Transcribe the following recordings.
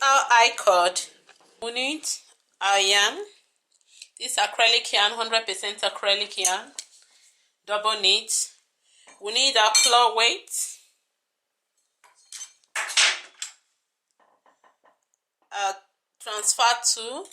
our I-chord. We need our yarn. This acrylic yarn, 100% acrylic yarn. Double knit. We need our claw weight. Our transfer tool.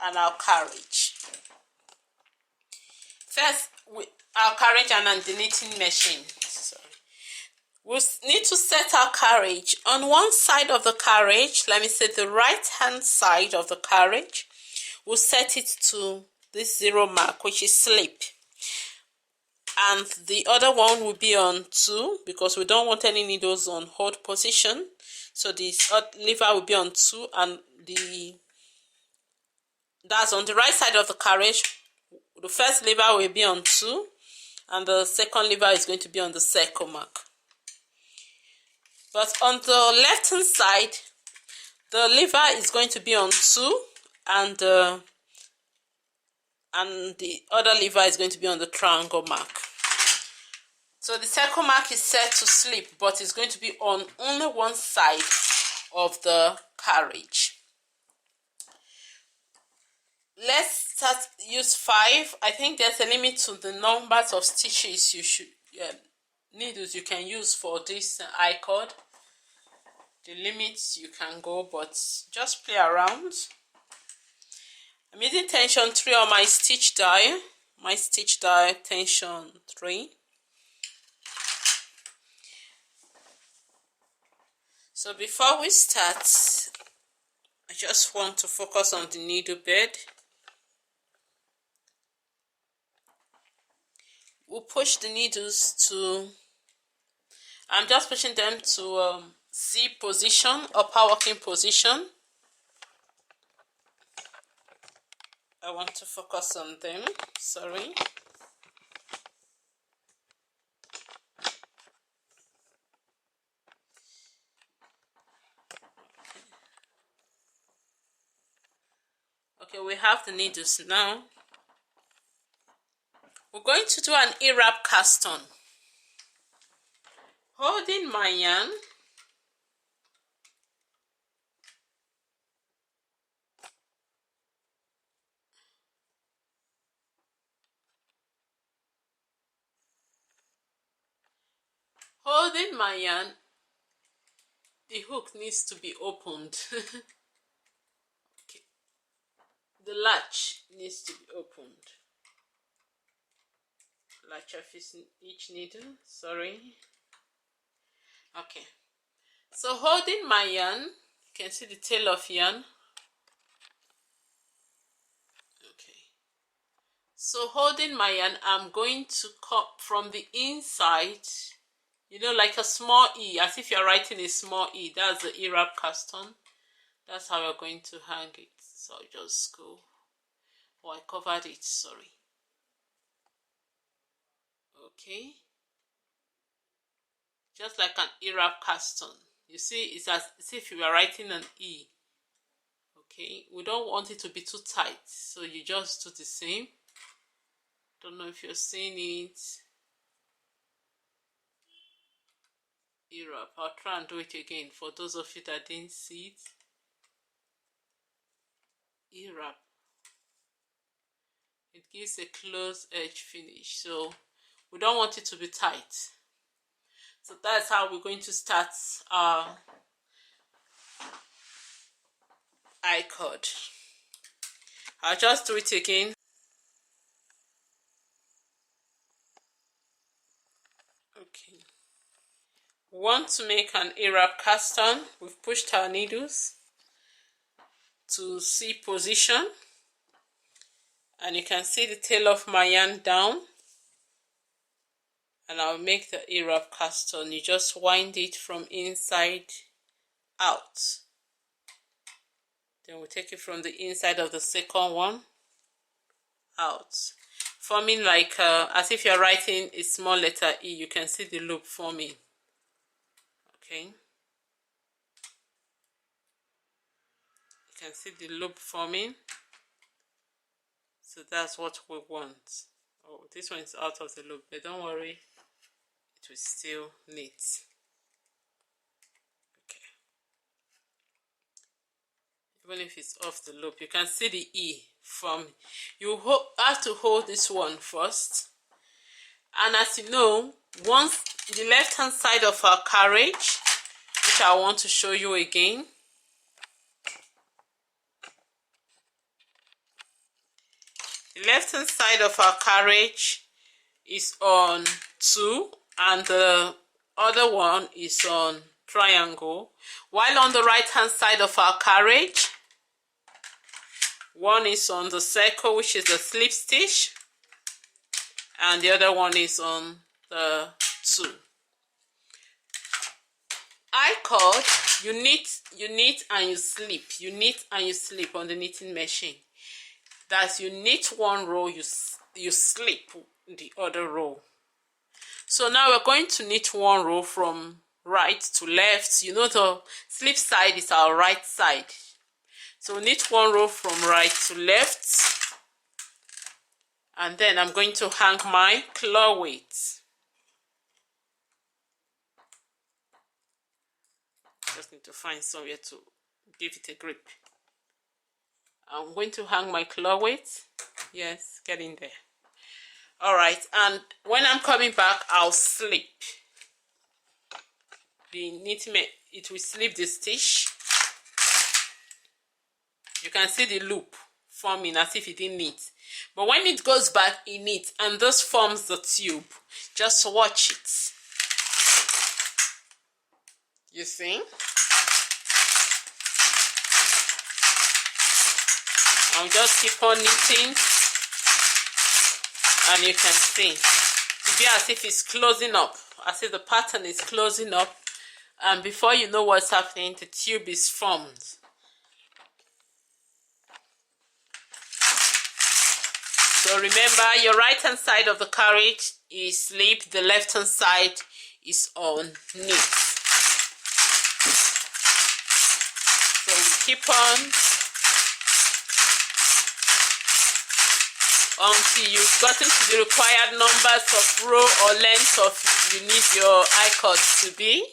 And our carriage. First, our carriage and the knitting machine. Sorry. We need to set our carriage. On one side of the carriage, let me say the right hand side of the carriage, we'll set it to this 0 mark, which is slip. And the other one will be on 2 because we don't want any needles on hold position. So this lever will be on 2 and that's on the right side of the carriage. The first lever will be on 2 and the second lever is going to be on the circle mark. But on the left hand side, the lever is going to be on 2 and the other lever is going to be on the triangle mark. So the circle mark is set to slip, but it's going to be on only one side of the carriage. Let's start use 5. I think there's a limit to the numbers of stitches needles you can use for this I-chord. The limits you can go, but just play around. I'm using tension 3 on my stitch die. My stitch die tension 3. So before we start, I just want to focus on the needle bed. We'll push the needles to, I'm just pushing them to C position, upper working position. I want to focus on them, sorry. Okay, we have the needles now. We're going to do an E-wrap cast on. Holding my yarn, the hook needs to be opened. Okay. The latch needs to be opened. Latch of each needle, sorry. Okay, so holding my yarn, you can see the tail of yarn. Okay, so holding my yarn, I'm going to cut from the inside, you know, like a small E, as if you're writing a small E. That's the E-wrap cast on. That's how we're going to hang it. So I'll just go, oh, I covered it, sorry. Okay, just like an E-wrap cast on. You see, it's as if you were writing an E. Okay, we don't want it to be too tight, so you just do the same. Don't know if you're seeing it. E-wrap. I'll try and do it again for those of you that didn't see it. E-wrap. It gives a close edge finish, so we don't want it to be tight. So that's how we're going to start our I-chord. I'll just do it again. Okay. We want to make an E-wrap cast on. We've pushed our needles to C position. And you can see the tail of my yarn down. And I'll make the E-wrap cast on. You just wind it from inside out. Then we'll take it from the inside of the second one out, forming like as if you're writing a small letter E. You can see the loop forming. Okay, you can see the loop forming. So that's what we want. Oh, this one is out of the loop, but don't worry, it will still knit. Okay, even if it's off the loop. You can see the E from, you have to hold this one first. And as you know, once the left hand side of our carriage, which I want to show you again, the left hand side of our carriage is on 2 and the other one is on triangle, while on the right hand side of our carriage, one is on the circle, which is the slip stitch, and the other one is on the 2. I-chord, you knit and you slip, you knit and you slip on the knitting machine. That's, you knit one row, you slip the other row. So now we're going to knit one row from right to left. You know the slip side is our right side. So knit one row from right to left. And then I'm going to hang my claw weight. Just need to find somewhere to give it a grip. I'm going to hang my claw weight. Yes, get in there. Alright, and when I'm coming back, I'll slip. It will slip the stitch. You can see the loop forming as if it didn't knit. But when it goes back, it knits, and this forms the tube. Just watch it. You see? I'll just keep on knitting, and you can see it be as if it's closing up, as if the pattern is closing up, and before you know what's happening, the tube is formed. So remember, your right hand side of the carriage is slip, the left hand side is on knit. So we keep on until you've gotten to the required numbers of row or length of you need your I-chord to be.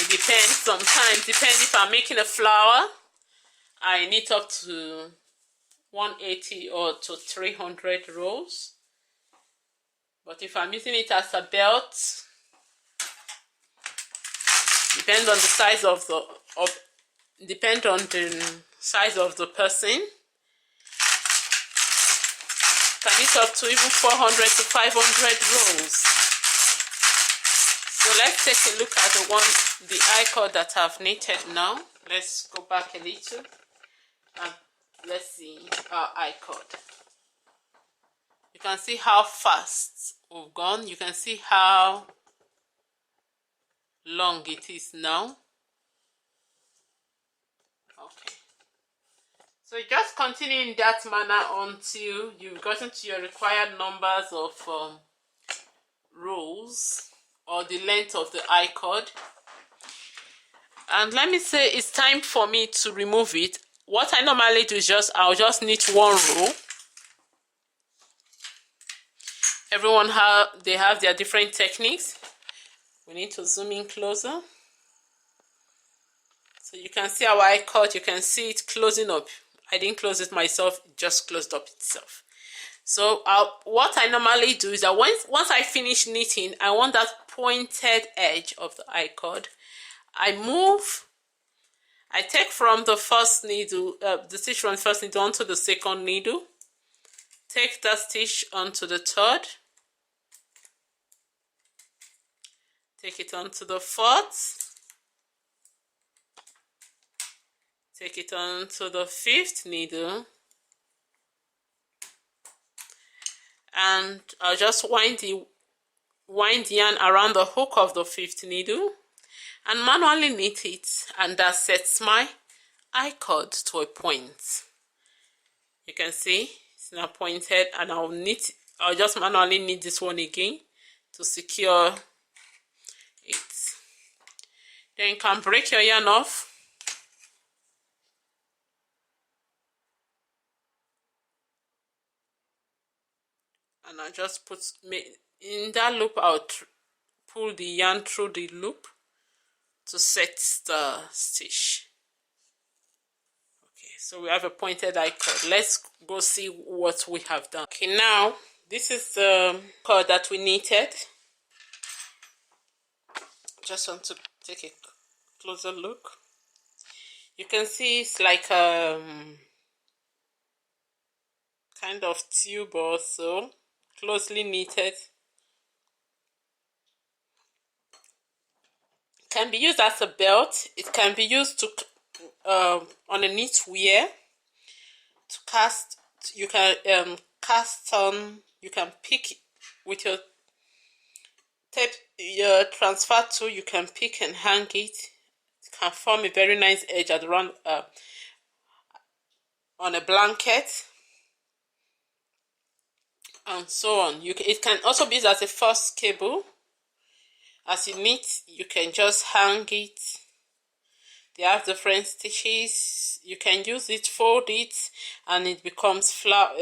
It depends, sometimes, depends if I'm making a flower, I knit up to 180 or to 300 rows. But if I'm using it as a belt, depends on the size of the person. Can knit up to even 400 to 500 rows. So let's take a look at the I-chord that I've knitted now. Let's go back a little and let's see our I-chord. You can see how fast we've gone. You can see how long it is now. Okay. So just continue in that manner until you've gotten to your required numbers of rows or the length of the I-chord. And let me say it's time for me to remove it. What I normally do is I'll just knit one row. Everyone they have their different techniques. We need to zoom in closer. So you can see our I-chord, you can see it closing up. I didn't close it myself, it just closed up itself. So what I normally do is that once I finish knitting, I want that pointed edge of the I-chord. I take from the first needle, the stitch from the first needle onto the second needle. Take that stitch onto the third. Take it onto the fourth. Take it onto the fifth needle. And I'll just wind the yarn around the hook of the fifth needle and manually knit it, and that sets my I-chord to a point. You can see it's now pointed, and I'll just manually knit this one again to secure it. Then you can break your yarn off. And I just in that loop, I'll pull the yarn through the loop to set the stitch. Okay, so we have a pointed I-chord. Let's go see what we have done. Okay, now this is the cord that we knitted. Just want to take a closer look. You can see it's like kind of tube or so, closely knitted. Can be used as a belt. It can be used to on a knitwear to cast. You can cast on. You can pick with your tape, your transfer tool. You can pick and hang it. It can form a very nice edge at around on a blanket, and so on. It can also be used as a first cable. As you knit, you can just hang it. They have different stitches. You can use it, fold it, and it becomes flower.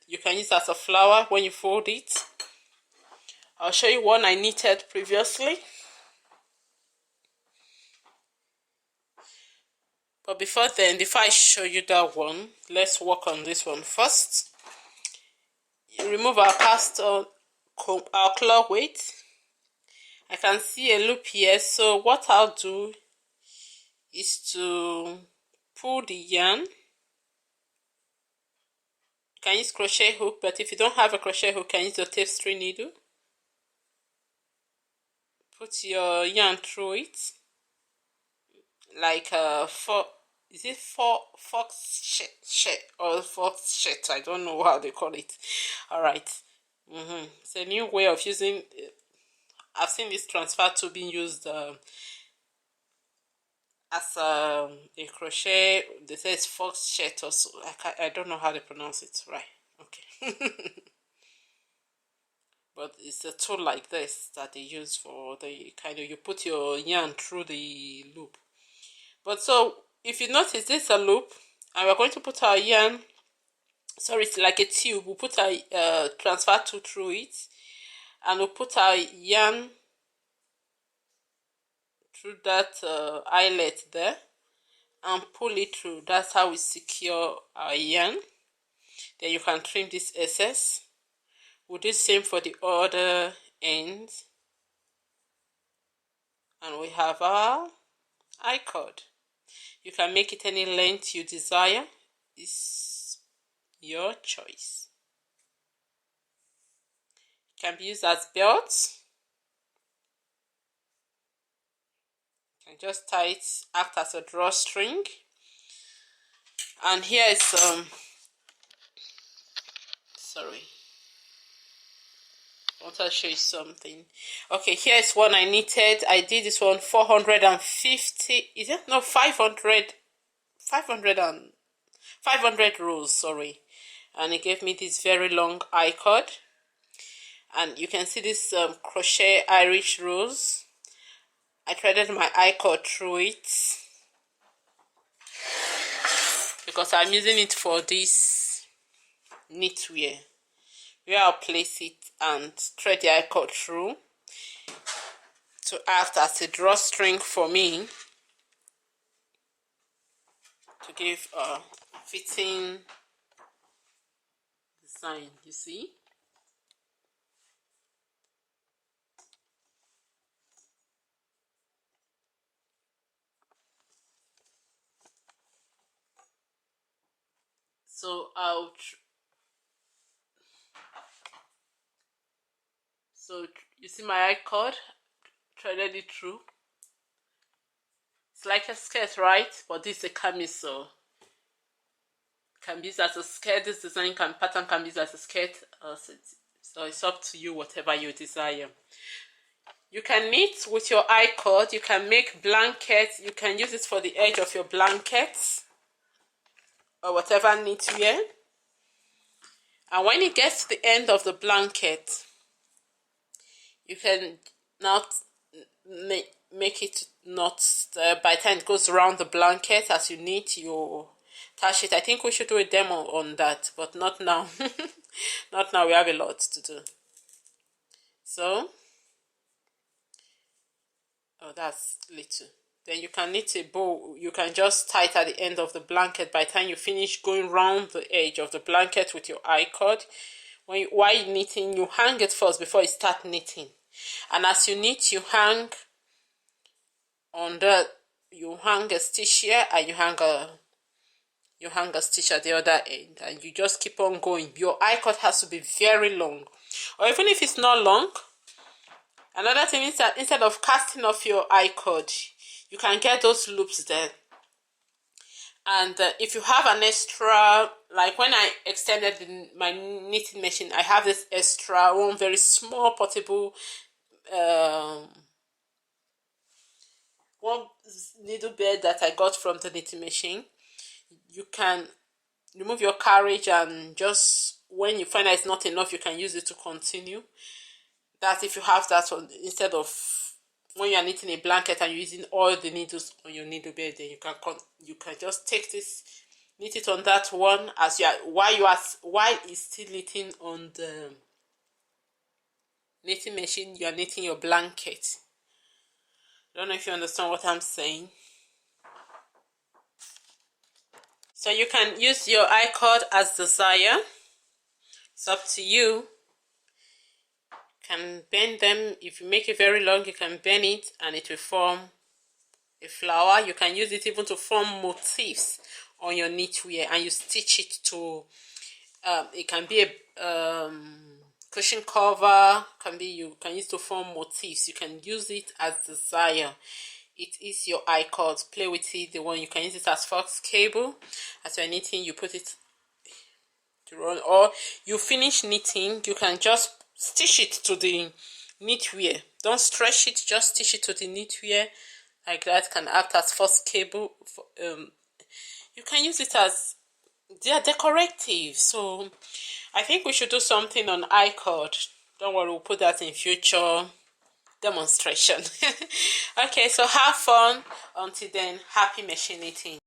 You can use it as a flower when you fold it. I'll show you one I knitted previously. But before I show you that one, let's work on this one first. You remove our cast on our claw weight. I can see a loop here, so what I'll do is to pull the yarn. You can use crochet hook, but if you don't have a crochet hook, you can use your tapestry needle. Put your yarn through it, like fox shit or fox shit. I don't know how they call it. All right. It's a new way of using. I've seen this transfer tool being used as a crochet. They say it's fox shit or so. I don't know how they pronounce it. Right. Okay. But it's a tool like this that they use for the kind of, you put your yarn through the loop. But so if you notice, this is a loop, and we're going to put our yarn. Sorry, it's like a tube. We'll put our transfer tool through it, and we'll put our yarn through that eyelet there and pull it through. That's how we secure our yarn. Then you can trim this excess. We'll do the same for the other end, and we have our I-chord. You can make it any length you desire. It's your choice. It can be used as belts. You can just tie it, act as a drawstring. And here is sorry, I want to show you something. Okay, here is one I knitted. I did this one 450. Is it? No, 500 rows, sorry. And it gave me this very long I-chord. And you can see this crochet Irish rose. I threaded my I-chord through it because I'm using it for this knitwear, where I'll place it and thread the I-chord through to act as a drawstring for me to give a fitting design, you see. So you see my I-chord, threaded it through. It's like a skirt, right? But this is a camisole. Can be used as a skirt. This design pattern can be used as a skirt. So it's up to you, whatever you desire. You can knit with your I-chord. You can make blankets. You can use it for the edge of your blankets or whatever knitwear. And when it gets to the end of the blanket, you can not make it not by the time it goes around the blanket as you knit, you attach it. I think we should do a demo on that, but not now. Not now. We have a lot to do. So, oh, that's little. then you can knit a bow. You can just tie it at the end of the blanket. By the time you finish going round the edge of the blanket with your I-cord, while you're knitting, you hang it first before you start knitting. And as you knit, you hang you hang a stitch here, and you hang a stitch at the other end, and you just keep on going. Your I-cord has to be very long, or even if it's not long. Another thing is that instead of casting off your I-cord, you can get those loops there. And if you have an extra, like when I extended my knitting machine, I have this extra one very small portable one needle bed that I got from the knitting machine. You can remove your carriage, and just when you find that it's not enough, you can use it to continue. That's if you have that one, instead of when you are knitting a blanket and you're using all the needles on your needle bed, then you can just take this, knit it on that one as you are while it's still knitting on the knitting machine. You are knitting your blanket. I don't know if you understand what I'm saying. So you can use your I-cord as desired. It's up to you. You can bend them. If you make it very long, you can bend it and it will form a flower. You can use it even to form motifs on your knitwear, and you stitch it to it can be a cushion cover, you can use to form motifs. You can use it as desired. It is your I-cord. Play with it. The one you can use it as fox cable. As you're knitting, you put it to run, or you finish knitting, you can just stitch it to the knitwear. Don't stretch it, just stitch it to the knitwear like that. Can act as fox cable. You can use it as, they are decorative. So I think we should do something on I-cord. Don't worry, we'll put that in future demonstration. Okay, so have fun. Until then, happy machine knitting.